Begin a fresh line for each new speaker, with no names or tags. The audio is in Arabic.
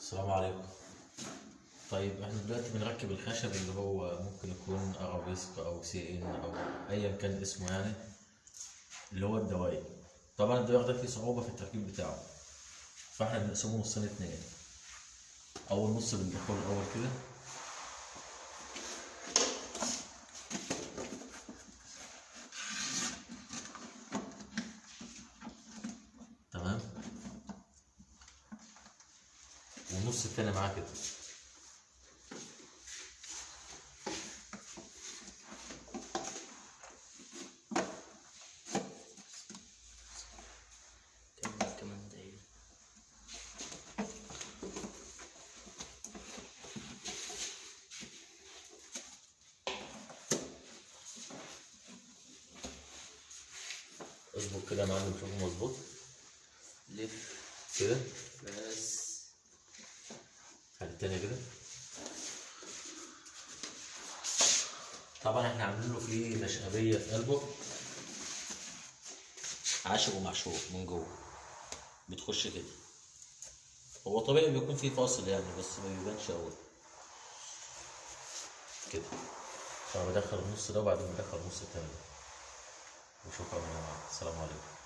السلام عليكم. طيب احنا دلوقتي بنركب الخشب اللي هو ممكن يكون ارابيسك او سي ان او ايا كان اسمه يعني، اللي هو الدواير. طبعا الدواير ده فيه صعوبة في التركيب بتاعه، فاحنا بنقسمه نصين اتنين. اول نص بندخله الاول كده، تمام، والنص التاني معاه كده.
كمان دقيقة.
اظبط كده يا معلم، شوفه مظبوط
لف
كده.
بس.
هات التانية كده. طبعا احنا عاملين له فيه مشقبية في قلبه، عاشق ومعشوق من جوه، بتخش كده. هو طبيعي بيكون فيه فاصل يعني، بس ما بيبانش قوي كده. فبدخل النص ده وبعدين بدخل النص التاني. وشكرا يا جماعة، السلام عليكم.